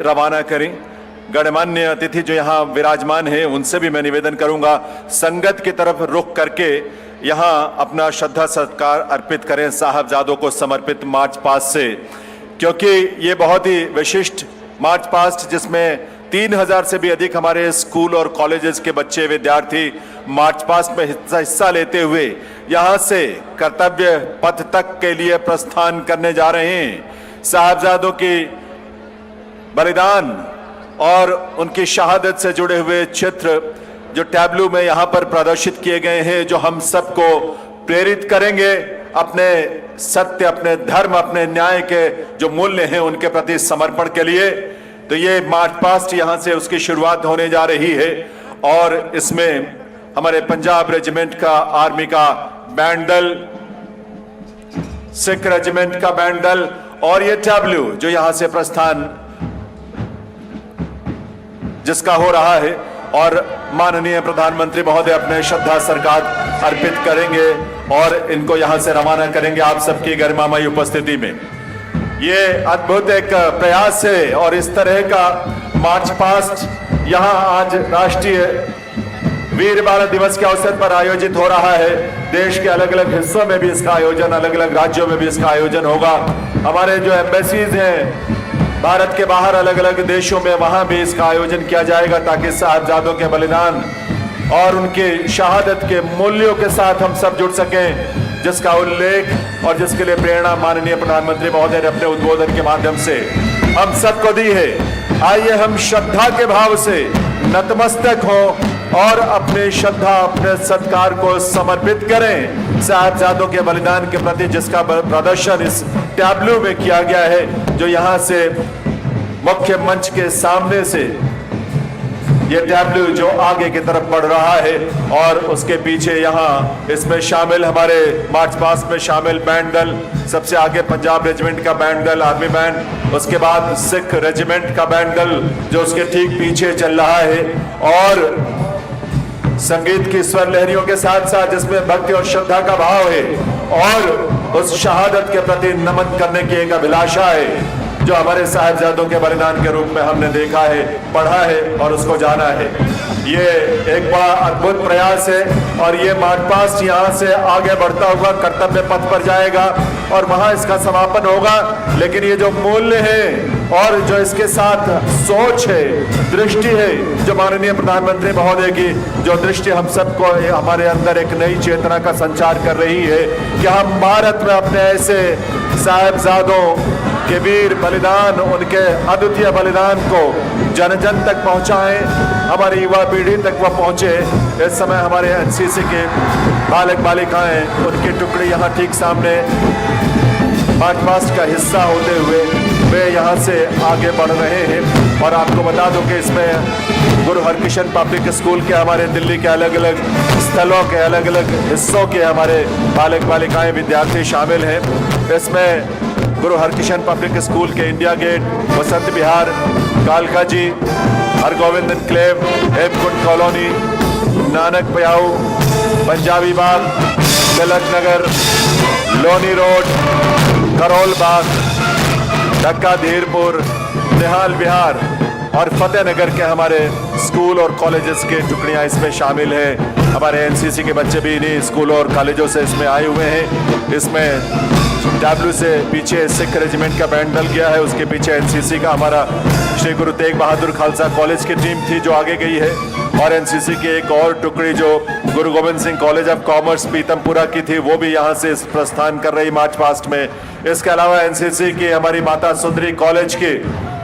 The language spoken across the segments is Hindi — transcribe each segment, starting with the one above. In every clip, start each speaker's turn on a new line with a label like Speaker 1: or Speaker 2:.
Speaker 1: रवाना करें। गणमान्य अतिथि जो यहाँ विराजमान हैं उनसे भी मैं निवेदन करूंगा संगत की तरफ रुख करके यहाँ अपना श्रद्धा सत्कार अर्पित करें साहबजादों को समर्पित मार्च पास्ट से, क्योंकि ये बहुत ही विशिष्ट मार्च पास्ट जिसमें 3000 से भी अधिक हमारे स्कूल और कॉलेजेस के बच्चे विद्यार्थी मार्च पास्ट में हिस्सा लेते हुए यहाँ से कर्तव्य पथ तक के लिए प्रस्थान करने जा रहे हैं। साहबजादों की बलिदान और उनकी शहादत से जुड़े हुए चित्र जो टैब्लू में यहाँ पर प्रदर्शित किए गए हैं, जो हम सबको प्रेरित करेंगे अपने सत्य, अपने धर्म, अपने न्याय के जो मूल्य हैं उनके प्रति समर्पण के लिए। तो ये मार्च पास्ट यहाँ से उसकी शुरुआत होने जा रही है और इसमें हमारे पंजाब रेजिमेंट का, आर्मी का बैंड दल, सिख रेजिमेंट का बैंड दल और ये टैब्लू जो यहाँ से प्रस्थान जिसका हो रहा है, और माननीय प्रधानमंत्री महोदय अपने श्रद्धा सरकार अर्पित करेंगे और इनको यहां से रवाना करेंगे आप सबकी गरिमामयी उपस्थिति में। ये अद्भुत एक प्रयास है और इस तरह का मार्च पास्ट यहां आज राष्ट्रीय वीर बाल दिवस के अवसर पर आयोजित हो रहा है। देश के अलग अलग हिस्सों में भी इसका आयोजन, अलग अलग राज्यों में भी इसका आयोजन होगा। हमारे जो एम्बेसीज हैं भारत के बाहर अलग अलग देशों में, वहां भी इसका आयोजन किया जाएगा ताकि साहबजादों के बलिदान और उनके शहादत के मूल्यों के साथ हम सब जुड़ सकें, जिसका उल्लेख और जिसके लिए प्रेरणा माननीय प्रधानमंत्री महोदय ने अपने उद्बोधन के माध्यम से हम सबको दी है। आइए हम श्रद्धा के भाव से नतमस्तक हों और अपने श्रद्धा, अपने सत्कार को समर्पित करें साहबजादों के बलिदान के प्रति, जिसका प्रदर्शन इस टैब्लू में किया गया है, जो यहाँ से मुख्य मंच के सामने से ये टैब्लू जो आगे की तरफ बढ़ रहा है और उसके पीछे यहाँ इसमें शामिल हमारे मार्च पास्ट में शामिल बैंड दल, सबसे आगे पंजाब रेजिमेंट का बैंड दल, आर्मी बैंड, उसके बाद सिख रेजिमेंट का बैंड दल जो उसके ठीक पीछे चल रहा है, और संगीत की स्वर लहरियों के साथ साथ जिसमें भक्ति और श्रद्धा का भाव है और उस शहादत के प्रति नमन करने की एक अभिलाषा है जो हमारे साहबजादों के बलिदान के रूप में हमने देखा है, पढ़ा है और उसको जाना है। ये एक बड़ा अद्भुत प्रयास है और ये मार्च पास्ट यहाँ से आगे बढ़ता हुआ कर्तव्य पथ पर जाएगा और वहां इसका समापन होगा। लेकिन ये जो मूल्य है और जो इसके साथ सोच है, दृष्टि है, जो माननीय प्रधानमंत्री महोदय की जो दृष्टि हम सबको हमारे अंदर एक नई चेतना का संचार कर रही है कि हम भारत में अपने ऐसे साहबजादों के वीर बलिदान, उनके अद्वितीय बलिदान को जन जन तक पहुंचाएं, हमारी युवा पीढ़ी तक वह पहुंचे। इस समय हमारे एनसीसी के बालक बालिकाएं, उनकी टुकड़ी यहाँ ठीक सामने मार्च पास्ट का हिस्सा होते हुए वे यहाँ से आगे बढ़ रहे हैं। और आपको बता दूं कि इसमें गुरु हरकिशन पब्लिक स्कूल के, हमारे दिल्ली के अलग अलग स्थलों के, अलग अलग हिस्सों के हमारे बालक बालिकाएं, विद्यार्थी शामिल हैं। इसमें गुरु हरकिशन पब्लिक स्कूल के इंडिया गेट, वसंत विहार, कालका जी, हरगोविंद एनक्लेव, हेमकुंड कॉलोनी, नानक पयाऊ, पंजाबी बाग, तिलक नगर, लोनी रोड, करोल बाग, ढक्का धीरपुर, निहाल विहार और फतेहनगर के हमारे स्कूल और कॉलेजेस के टुकड़ियां इसमें शामिल हैं। हमारे एनसीसी के बच्चे भी इन्हीं स्कूलों और कॉलेजों से इसमें आए हुए हैं। इसमें टैब्लू से पीछे सिख रेजिमेंट का बैंड डल गया है, उसके पीछे एनसीसी का हमारा श्री गुरु तेग बहादुर खालसा कॉलेज की टीम थी जो आगे गई है, और एनसीसी की एक और टुकड़ी जो गुरु Govind Singh college of commerce Pitampura की थी वो भी यहाँ से प्रस्थान कर रही मार्च पास्ट में। इसके अलावा एनसीसी की हमारी माता सुंदरी कॉलेज की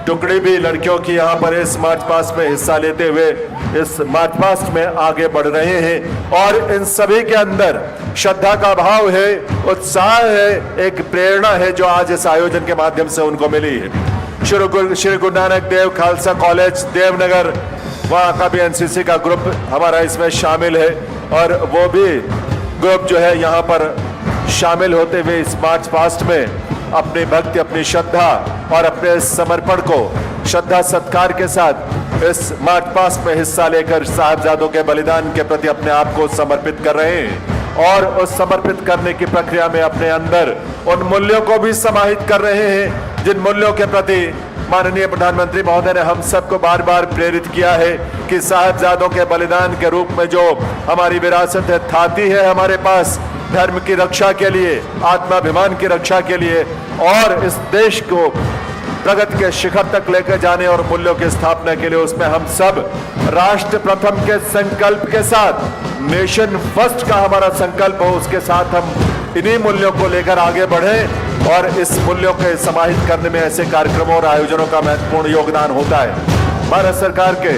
Speaker 1: टुकड़ी भी लड़कियों की यहाँ पर इस मार्च पास्ट में हिस्सा लेते हुए इस मार्च पास्ट में आगे बढ़ रहे हैं। और इन सभी के अंदर श्रद्धा का भाव है, उत्साह है, एक प्रेरणा है जो आज इस आयोजन के माध्यम से उनको मिली है। श्री गुरु नानक देव खालसा कॉलेज देवनगर, वहाँ का भी एनसीसी का ग्रुप हमारा इसमें शामिल है और वो भी ग्रुप जो है यहाँ पर शामिल होते हुए इस मार्च पास्ट में अपनी भक्ति, अपनी श्रद्धा और अपने समर्पण को श्रद्धा सत्कार के साथ इस मार्च पास्ट में हिस्सा लेकर साहबजादों के बलिदान के प्रति अपने आप को समर्पित कर रहे हैं और उस समर्पित करने की प्रक्रिया में अपने अंदर उन मूल्यों को भी समाहित कर रहे हैं जिन मूल्यों के प्रति माननीय प्रधानमंत्री महोदय ने हम सबको बार बार प्रेरित किया है कि साहिबजादों के बलिदान के रूप में जो हमारी विरासत है, थाती है हमारे पास धर्म की रक्षा के लिए, आत्माभिमान की रक्षा के लिए और इस देश को प्रगति के शिखर तक लेकर जाने और मूल्यों की स्थापना के लिए, उसमें हम सब राष्ट्र प्रथम के संकल्प के साथ, नेशन फर्स्ट का हमारा संकल्प हो, उसके साथ हम इन्हीं मूल्यों को लेकर आगे बढ़े और इस मूल्यों को समाहित करने में ऐसे कार्यक्रमों और आयोजनों का महत्वपूर्ण योगदान होता है। भारत सरकार के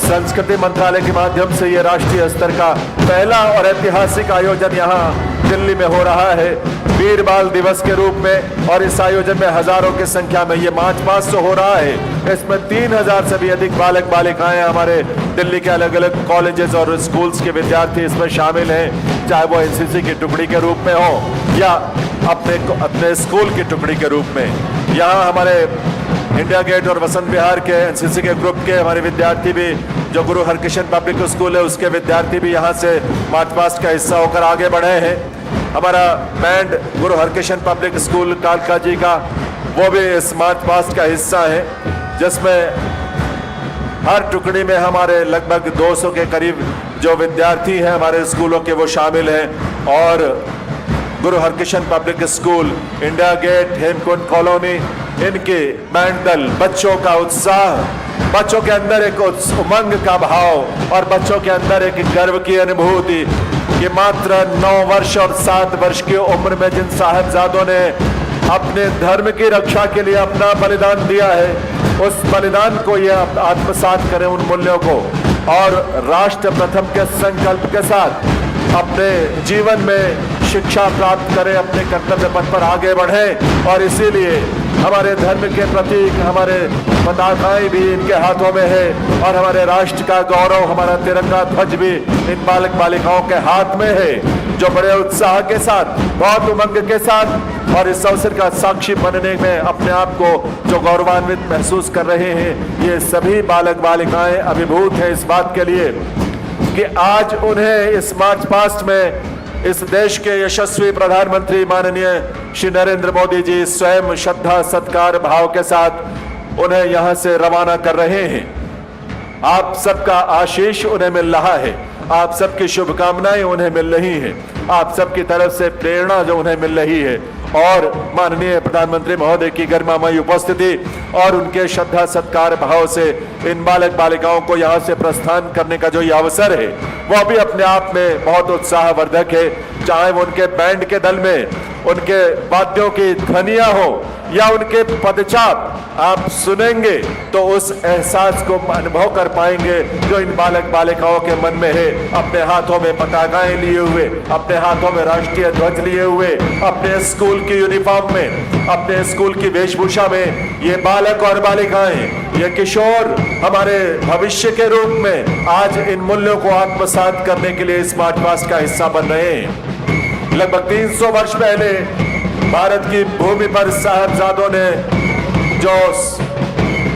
Speaker 1: संस्कृति मंत्रालय के माध्यम से ये राष्ट्रीय स्तर का पहला और ऐतिहासिक आयोजन यहाँ दिल्ली में हो रहा है वीर बाल दिवस के रूप में, और इस आयोजन में हजारों की संख्या में ये मार्च पास्ट हो रहा है। इसमें 3000 से भी अधिक बालक बालिकाएं हमारे दिल्ली के अलग अलग कॉलेजेस और स्कूल्स के विद्यार्थी इसमें शामिल हैं, चाहे वो एनसीसी की टुकड़ी के रूप में हो या अपने स्कूल की टुकड़ी के रूप में। यहाँ हमारे इंडिया गेट और वसंत विहार के एनसीसी के ग्रुप के हमारे विद्यार्थी भी, जो गुरु हरकृष्ण पब्लिक स्कूल है उसके विद्यार्थी भी यहाँ से मार्च पास्ट का हिस्सा होकर आगे बढ़े हैं। हमारा बैंड गुरु हरकृष्ण पब्लिक स्कूल कालका जी का, वो भी इस मार्च पास्ट का हिस्सा है, जिसमें हर टुकड़ी में हमारे लगभग 200 के करीब जो विद्यार्थी हैं हमारे स्कूलों के वो शामिल हैं। और Guru Harkrishan public school, India gate, Hemkund colony, इनके बैंड दल, बच्चों का उत्साह, बच्चों के अंदर एक उमंग का भाव और बच्चों के अंदर एक गर्व की अनुभूति कि मात्र 9 वर्ष और 7 वर्ष की उम्र में जिन साहिबजादों ने अपने धर्म की रक्षा के लिए अपना बलिदान दिया है, उस बलिदान को ये आत्मसात करें, उन मूल्यों को, और राष्ट्र प्रथम के संकल्प के साथ अपने जीवन में शिक्षा प्राप्त करें, अपने कर्तव्य पथ पर आगे बढ़ें। और इसीलिए हमारे धर्म के प्रतीक, हमारे पताकाएं भी इनके हाथों में है और हमारे राष्ट्र का गौरव, हमारा तिरंगा ध्वज भी इन बालक बालिकाओं के हाथ में है, जो बड़े उत्साह के साथ, बहुत उमंग के साथ और इस अवसर का साक्षी बनने में अपने आप को जो गौरवान्वित महसूस कर रहे हैं। ये सभी बालक बालिकाएं अभिभूत हैं इस बात के लिए कि आज उन्हें इस मार्च पास्ट में इस देश के यशस्वी प्रधानमंत्री माननीय श्री नरेंद्र मोदी जी स्वयं श्रद्धा सत्कार भाव के साथ उन्हें यहां से रवाना कर रहे हैं। आप सबका आशीष उन्हें मिल रहा है, आप सबकी शुभकामनाएं उन्हें मिल रही हैं, आप सबकी तरफ से प्रेरणा जो उन्हें मिल रही है, और माननीय प्रधानमंत्री महोदय की गरिमामयी उपस्थिति और उनके श्रद्धा सत्कार भाव से इन बालक बालिकाओं को यहाँ से प्रस्थान करने का जो ये अवसर है, वह भी अपने आप में बहुत उत्साहवर्धक है। चाहे वो उनके बैंड के दल में उनके वाद्यों की ध्वनियां हो या उनके पदचाप आप सुनेंगे तो उस एहसास को अनुभव कर पाएंगे जो इन बालक बालिकाओं के मन में है। अपने हाथों में पताकाएं लिए हुए, अपने हाथों में राष्ट्रीय ध्वज लिए हुए, अपने स्कूल की यूनिफॉर्म में, अपने स्कूल की वेशभूषा में ये बालक और बालिकाएं, ये किशोर हमारे भविष्य के रूप में आज इन मूल्यों को आत्मसात करने के लिए इस मार्च पास्ट का हिस्सा बन रहे हैं। लगभग 300 वर्ष पहले भारत की भूमि पर साहिबजादों ने जो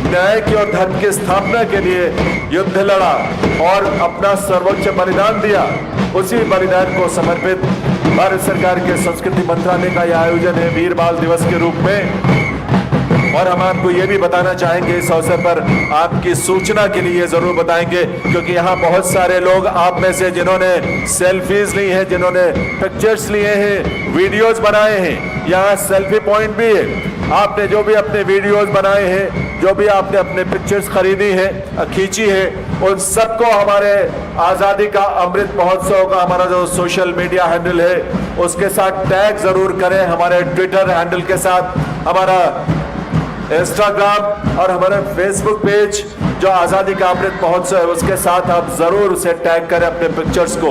Speaker 1: न्याय की और धर्म की स्थापना के लिए युद्ध लड़ा और अपना सर्वोच्च बलिदान दिया, उसी बलिदान को समर्पित भारत सरकार के संस्कृति मंत्रालय का यह आयोजन है वीर बाल दिवस के रूप में। और हम आपको ये भी बताना चाहेंगे इस अवसर पर, आपकी सूचना के लिए जरूर बताएंगे, क्योंकि यहाँ बहुत सारे लोग आप में से जिन्होंने सेल्फीज ली हैं, जिन्होंने पिक्चर्स लिए हैं, वीडियोस बनाए हैं, यहाँ सेल्फी पॉइंट भी है। आपने जो भी अपने वीडियोस बनाए हैं, जो भी आपने अपने पिक्चर्स खरीदी है, खींची है, उन सबको हमारे आज़ादी का अमृत महोत्सव का हमारा जो सोशल मीडिया हैंडल है उसके साथ टैग जरूर करें, हमारे ट्विटर हैंडल के साथ, हमारा इंस्टाग्राम और हमारा फेसबुक पेज जो आज़ादी का अमृत महोत्सव है उसके साथ आप जरूर उसे टैग करें, अपने पिक्चर्स को,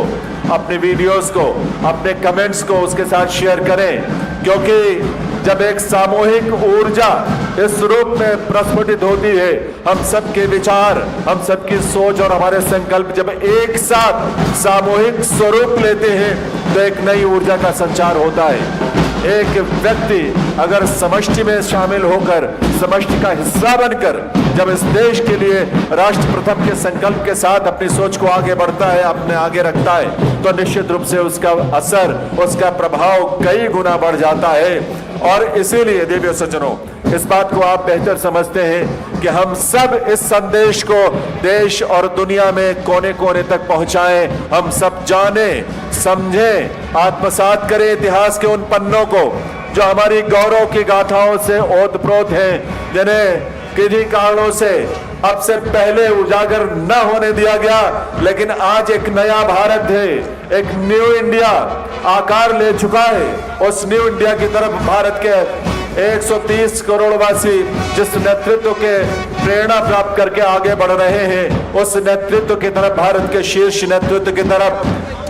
Speaker 1: अपने वीडियोस को, अपने कमेंट्स को उसके साथ शेयर करें। क्योंकि जब एक सामूहिक ऊर्जा इस रूप में प्रस्फुटित होती है, हम सबके विचार, हम सबकी सोच और हमारे संकल्प जब एक साथ सामूहिक स्वरूप लेते हैं तो एक नई ऊर्जा का संचार होता है। एक व्यक्ति अगर समष्टि में शामिल होकर, समष्टि का हिस्सा बनकर जब इस देश के लिए राष्ट्र प्रथम के संकल्प के साथ अपनी सोच को आगे बढ़ता है, अपने आगे रखता है, तो निश्चित रूप से उसका असर, उसका प्रभाव कई गुना बढ़ जाता है। और इसीलिए देवियों सज्जनों, इस बात को आप बेहतर समझते हैं कि हम सब इस संदेश को देश और दुनिया में कोने कोने तक पहुंचाएं। हम सब जाने, समझें, आत्मसात करें इतिहास के उन पन्नों को जो हमारी गौरव की गाथाओं से ओतप्रोत हैं, जिन्हें किन्हीं कारणों से अब से पहले उजागर न होने दिया गया। लेकिन आज एक नया भारत है, एक न्यू इंडिया आकार ले चुका है। उस न्यू इंडिया की तरफ भारत के 130 करोड़ वासी जिस नेतृत्व के प्रेरणा प्राप्त करके आगे बढ़ रहे हैं, उस नेतृत्व की तरफ, भारत के शीर्ष नेतृत्व की तरफ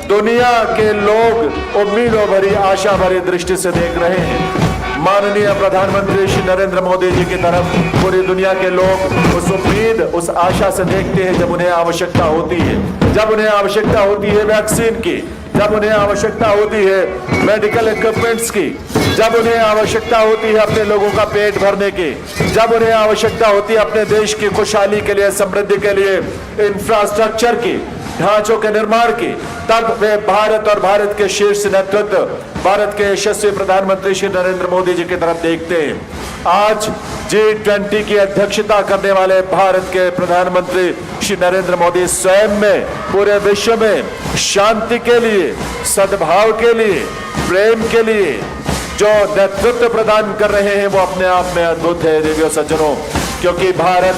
Speaker 1: दुनिया के लोग उम्मीदों भरी, आशा भरी दृष्टि से देख रहे हैं। माननीय प्रधानमंत्री श्री नरेंद्र मोदी जी की तरफ पूरी दुनिया के लोग उस उम्मीद, उस आशा से देखते हैं जब उन्हें आवश्यकता होती है, जब उन्हें आवश्यकता होती है वैक्सीन की, जब उन्हें आवश्यकता होती है मेडिकल इक्विपमेंट्स की, जब उन्हें आवश्यकता होती है अपने लोगों का पेट भरने की, जब उन्हें आवश्यकता होती है अपने देश की खुशहाली के लिए, समृद्धि के लिए, इंफ्रास्ट्रक्चर की, ढांचों के निर्माण की, तब वे भारत और भारत के शीर्ष नेतृत्व, भारत के यशस्वी प्रधानमंत्री श्री नरेंद्र मोदी जी की तरफ देखते हैं। आज G20 की अध्यक्षता करने वाले भारत के प्रधानमंत्री श्री नरेंद्र मोदी स्वयं में पूरे विश्व में शांति के लिए, सद्भाव के लिए, प्रेम के लिए जो नेतृत्व प्रदान कर रहे हैं वो अपने आप में अद्भुत है देवियों सज्जनों। क्योंकि भारत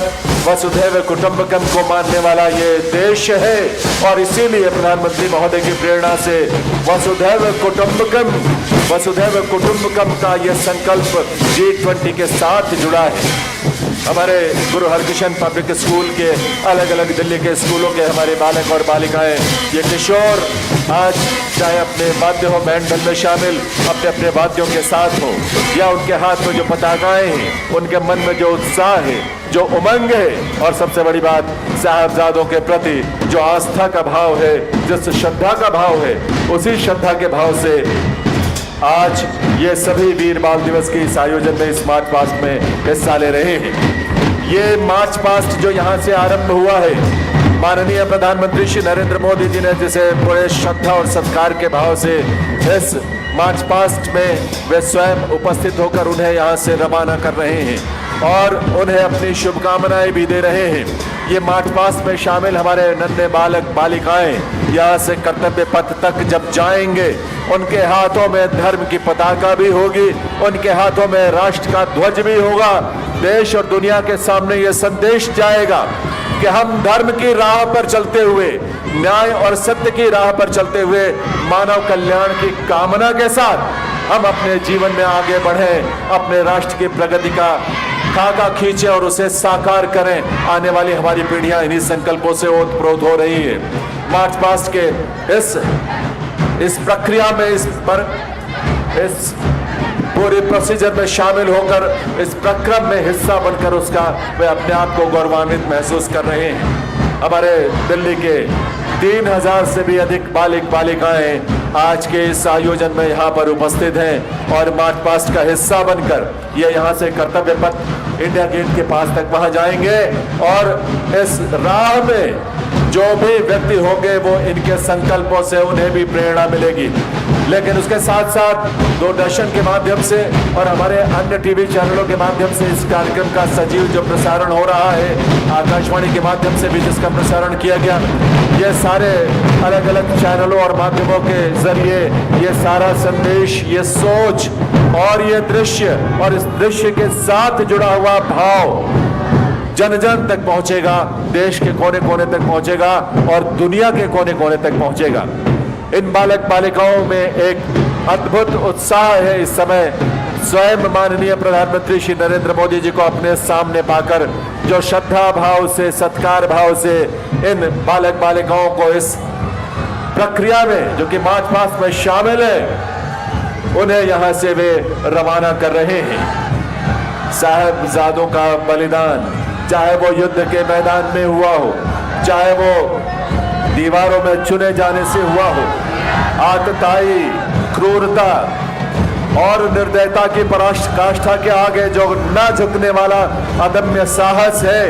Speaker 1: वसुधैव कुटुंबकम को मानने वाला ये देश है और इसीलिए प्रधानमंत्री महोदय की प्रेरणा से वसुधैव कुटुंबकम का ये संकल्प G20 के साथ जुड़ा है। हमारे गुरु हरकृष्ण पब्लिक स्कूल के अलग अलग दिल्ली के स्कूलों के हमारे बालक और बालिकाएं, ये किशोर आज चाहे अपने वाद्य हो, बैंड दल में शामिल, अपने अपने वाद्यों के साथ हो, या उनके हाथ में जो पताकाएं हैं, उनके मन में जो उत्साह है, जो उमंग है, और सबसे बड़ी बात साहबजादों के प्रति जो आस्था का भाव है, जिस श्रद्धा का भाव है, उसी श्रद्धा के भाव से आज ये सभी वीर बाल दिवस के इस आयोजन में, इस मार्च पास्ट में हिस्सा ले रहे हैं। ये मार्च पास्ट जो यहाँ से आरंभ हुआ है, माननीय प्रधानमंत्री श्री नरेंद्र मोदी जी ने जिसे बड़े श्रद्धा और सत्कार के भाव से इस मार्च पास्ट में वे स्वयं उपस्थित होकर उन्हें यहाँ से रवाना कर रहे हैं और उन्हें अपनी शुभकामनाएं भी दे रहे हैं। ये मार्च पास्ट में शामिल हमारे नन्हे बालक बालिकाएं यहाँ से कर्तव्य पथ तक जब जाएंगे, उनके हाथों में धर्म की पताका भी होगी, उनके हाथों में राष्ट्र का ध्वज भी होगा। देश और दुनिया के सामने ये संदेश जाएगा कि हम धर्म की राह पर चलते हुए, न्याय और सत्य की राह पर चलते हुए, मानव कल्याण की कामना के साथ हम अपने जीवन में आगे बढ़ें, अपने राष्ट्र की प्रगति का खाका खींचे और उसे साकार करें। आने वाली हमारी पीढ़ियां इन्हीं संकल्पों से ओतप्रोत हो रही है। मार्च पास्ट के इस प्रक्रिया में, इस पूरे प्रोसीजर में शामिल होकर, इस प्रक्रम में हिस्सा बनकर उसका वे अपने आप को गौरवान्वित महसूस कर रहे हैं। हमारे दिल्ली के 3000 से भी अधिक बालिक बालिकाएं आज के इस आयोजन में यहाँ पर उपस्थित हैं और मार्च पास्ट का हिस्सा बनकर ये यहाँ से कर्तव्य पथ इंडिया गेट के पास तक वहाँ जाएंगे और इस राह में जो भी व्यक्ति होंगे वो इनके संकल्पों से उन्हें भी प्रेरणा मिलेगी। लेकिन उसके साथ साथ दूरदर्शन के माध्यम से और हमारे अन्य टीवी चैनलों के माध्यम से इस कार्यक्रम का सजीव जो प्रसारण हो रहा है, आकाशवाणी के माध्यम से भी जिसका प्रसारण किया गया, ये सारे अलग अलग चैनलों और माध्यमों के जरिए ये सारा संदेश, ये सोच और ये दृश्य और इस दृश्य के साथ जुड़ा हुआ भाव जन जन तक पहुंचेगा, देश के कोने कोने तक पहुंचेगा और दुनिया के कोने कोने तक पहुंचेगा। इन बालक बालिकाओं में एक अद्भुत उत्साह है। इस समय स्वयं माननीय प्रधानमंत्री श्री नरेंद्र मोदी जी को अपने सामने पाकर जो श्रद्धा भाव से, सत्कार भाव से इन बालक बालिकाओं को इस प्रक्रिया में जो कि मार्च पास्ट में शामिल है, उन्हें यहाँ से वे रवाना कर रहे हैं। साहबजादों का बलिदान, चाहे वो युद्ध के मैदान में हुआ हो, चाहे वो दीवारों में चुने जाने से हुआ हो, आतताई, क्रूरता और निर्दयता की पराकाष्ठा के आगे जो न झुकने वाला अदम्य साहस है,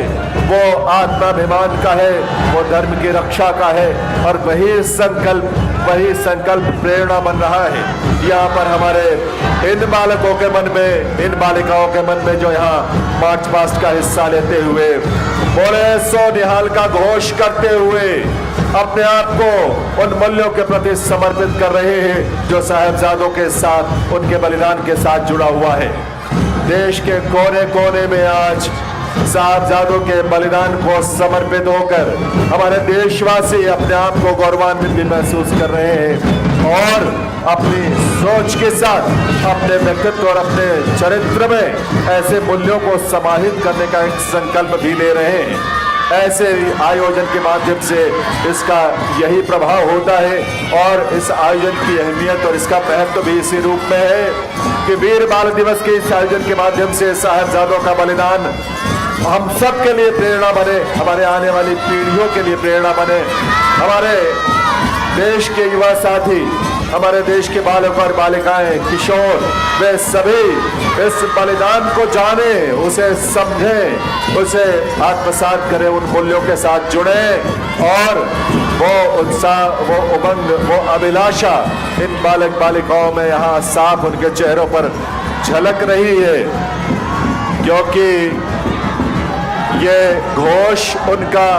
Speaker 1: वो आत्माभिमान का है, वो धर्म की रक्षा का है, और वही संकल्प प्रेरणा बन रहा है यहाँ पर हमारे इन बालकों के मन में, इन बालिकाओं के मन में, जो यहाँ मार्च पास्ट का हिस्सा लेते हुए बोले सो निहाल का घोष करते हुए अपने आप को उन मूल्यों के प्रति समर्पित कर रहे हैं जो साहिबजादों के साथ, उनके बलिदान के साथ जुड़ा हुआ है। देश के कोने कोने में आज साहिबजादों के बलिदान को समर्पित होकर हमारे देशवासी अपने आप को गौरवान्वित भी महसूस कर रहे हैं और अपनी सोच के साथ अपने व्यक्तित्व और अपने चरित्र में ऐसे मूल्यों को समाहित करने का एक संकल्प भी ले रहे हैं। ऐसे आयोजन के माध्यम से इसका यही प्रभाव होता है और इस आयोजन की अहमियत और इसका महत्व भी इसी रूप में है कि वीर बाल दिवस के इस आयोजन के माध्यम से साहिबजादों का बलिदान हम सब के लिए प्रेरणा बने, हमारे आने वाली पीढ़ियों के लिए प्रेरणा बने, हमारे देश के युवा साथी, हमारे देश के बालक और बालिकाएं, किशोर, वे सभी इस बलिदान को जाने, उसे समझें, उसे आत्मसात करें, उन मूल्यों के साथ जुड़े और वो उत्साह, वो उमंग, वो अभिलाषा इन बालक बालिकाओं में यहाँ साफ उनके चेहरों पर झलक रही है, क्योंकि ये घोष उनका,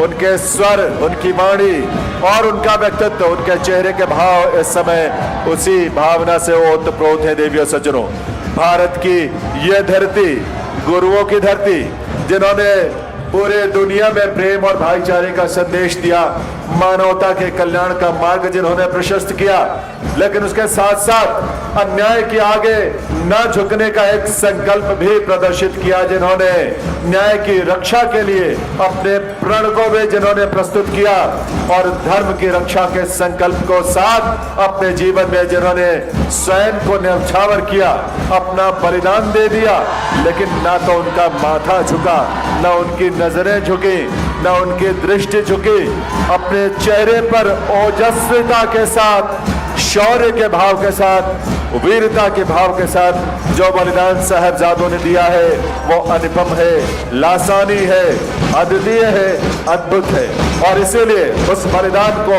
Speaker 1: उनके स्वर, उनकी वाणी और उनका व्यक्तित्व, उनके चेहरे के भाव इस समय उसी भावना से ओतप्रोत है। देवियों सज्जनों, भारत की ये धरती, गुरुओं की धरती, जिन्होंने पूरे दुनिया में प्रेम और भाईचारे का संदेश दिया, मानवता के कल्याण का मार्ग जिन्होंने प्रशस्त किया, लेकिन उसके साथ साथ अन्याय के आगे न झुकने का एक संकल्प भी प्रदर्शित किया, जिन्होंने न्याय की रक्षा के लिए अपने प्रण को भी जिन्होंने प्रस्तुत किया और धर्म की रक्षा के संकल्प को साथ अपने जीवन में जिन्होंने स्वयं को न्यौछावर किया, अपना बलिदान दे दिया, लेकिन ना तो उनका माथा झुका, ना उनकी नजरें झुकी, ना उनकी दृष्टि झुकी, अपने चेहरे पर ओजस्विता के साथ, शौर्य के भाव के साथ, वीरता के भाव के साथ जो बलिदान साहिबजादों ने दिया है वो अनुपम है, लासानी है, अद्वितीय है, अद्भुत है। और इसीलिए उस बलिदान को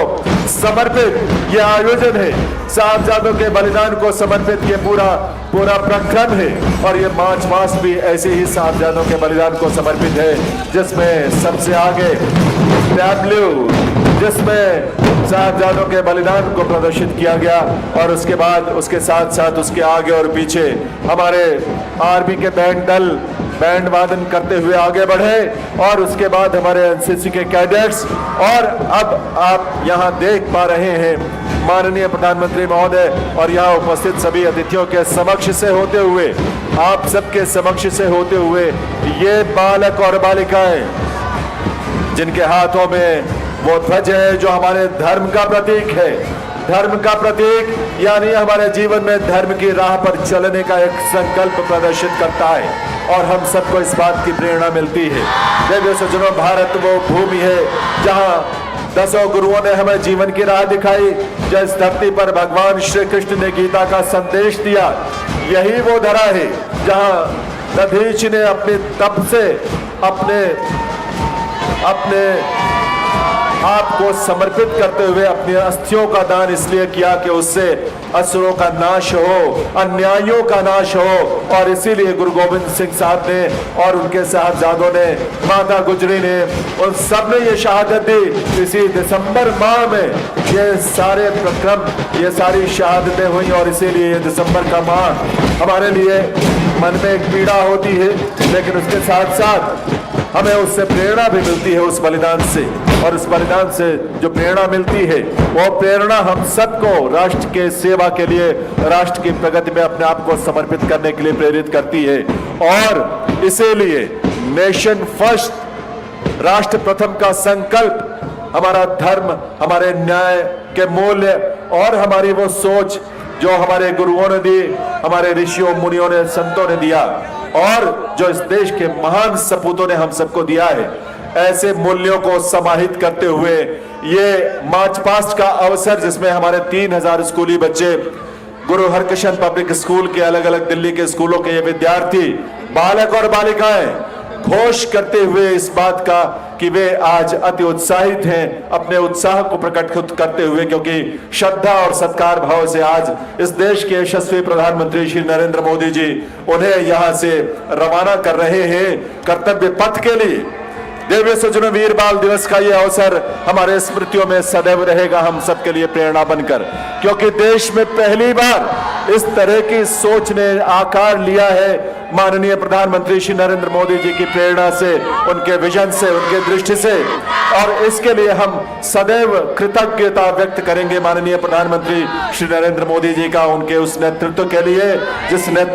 Speaker 1: समर्पित ये आयोजन है, साहिबजादों के बलिदान को समर्पित ये पूरा प्रक्रम है और ये मार्च पास्ट भी ऐसे ही साहिबजादों के बलिदान को समर्पित है, जिसमें सबसे आगे टैब्लू, जिसमें साहिबजादों के बलिदान को प्रदर्शित किया गया और उसके बाद उसके साथ साथ उसके आगे और पीछे हमारे आर्मी के बैंड दल बैंड वादन करते हुए आगे बढ़े और उसके बाद हमारे एनसीसी के कैडेट्स, और अब आप यहाँ देख पा रहे हैं माननीय प्रधानमंत्री महोदय और यहाँ उपस्थित सभी अतिथियों के समक्ष से होते हुए, आप सबके समक्ष से होते हुए ये बालक और बालिकाएं जिनके हाथों में वो ध्वज है जो हमारे धर्म का प्रतीक है, धर्म का प्रतीक यानी हमारे जीवन में धर्म की राह पर चलने का एक संकल्प प्रदर्शित करता है और हम सबको इस बात की प्रेरणा मिलती है। देवियों सज्जनों, भारत वो भूमि है जहाँ दसों गुरुओं ने हमें जीवन की राह दिखाई, जिस धरती पर भगवान श्री कृष्ण ने गीता का संदेश दिया, यही वो धरा है जहाँ दधीच ने अपने तप से अपने आपको समर्पित करते हुए अपनी अस्थियों का दान इसलिए किया कि उससे असुरों का नाश हो, अन्यायों का नाश हो, और इसीलिए गुरु गोविंद सिंह साहब ने और उनके साहबजादों ने, माता गुजरी ने, उन सब ने ये शहादत दी। इसी दिसंबर माह में ये सारे प्रक्रम, ये सारी शहादतें हुई और इसीलिए ये दिसंबर का माह हमारे लिए मन में एक पीड़ा होती है, लेकिन उसके साथ साथ हमें उससे प्रेरणा भी मिलती है उस बलिदान से, और उस बलिदान से जो प्रेरणा मिलती है वो प्रेरणा हम सबको राष्ट्र के सेवा के लिए, राष्ट्र की प्रगति में अपने आप को समर्पित करने के लिए प्रेरित करती है। और इसीलिए नेशन फर्स्ट, राष्ट्र प्रथम का संकल्प हमारा धर्म, हमारे न्याय के मूल्य और हमारी वो सोच जो हमारे गुरुओं ने दी, हमारे ऋषियों मुनियों ने, संतों ने दिया और जो इस देश के महान सपूतों ने हम सबको दिया है, ऐसे मूल्यों को समाहित करते हुए ये मार्च पास्ट का अवसर, जिसमें हमारे 3000 स्कूली बच्चे गुरु हरकृष्ण पब्लिक स्कूल के, अलग अलग दिल्ली के स्कूलों के ये विद्यार्थी, बालक और बालिकाएं घोष करते हुए इस बात का कि वे आज अति उत्साहित हैं, अपने उत्साह को प्रकट करते हुए, क्योंकि श्रद्धा और सत्कार भाव से आज इस देश के यशस्वी प्रधानमंत्री श्री नरेंद्र मोदी जी उन्हें यहां से रवाना कर रहे हैं कर्तव्य पथ के लिए। देवी सज्जनों, वीर बाल दिवस का ये अवसर हमारे स्मृतियों में सदैव रहेगा हम सबके लिए प्रेरणा बनकर, क्योंकि देश में पहली बार इस तरह की सोच ने आकार लिया है माननीय प्रधानमंत्री श्री नरेंद्र मोदी जी की प्रेरणा से, उनके विजन से, उनके दृष्टि से, और इसके लिए हम सदैव कृतज्ञता व्यक्त करेंगे माननीय प्रधानमंत्री श्री नरेंद्र मोदी जी का, उनके उस नेतृत्व के लिए जिस नेतृत्व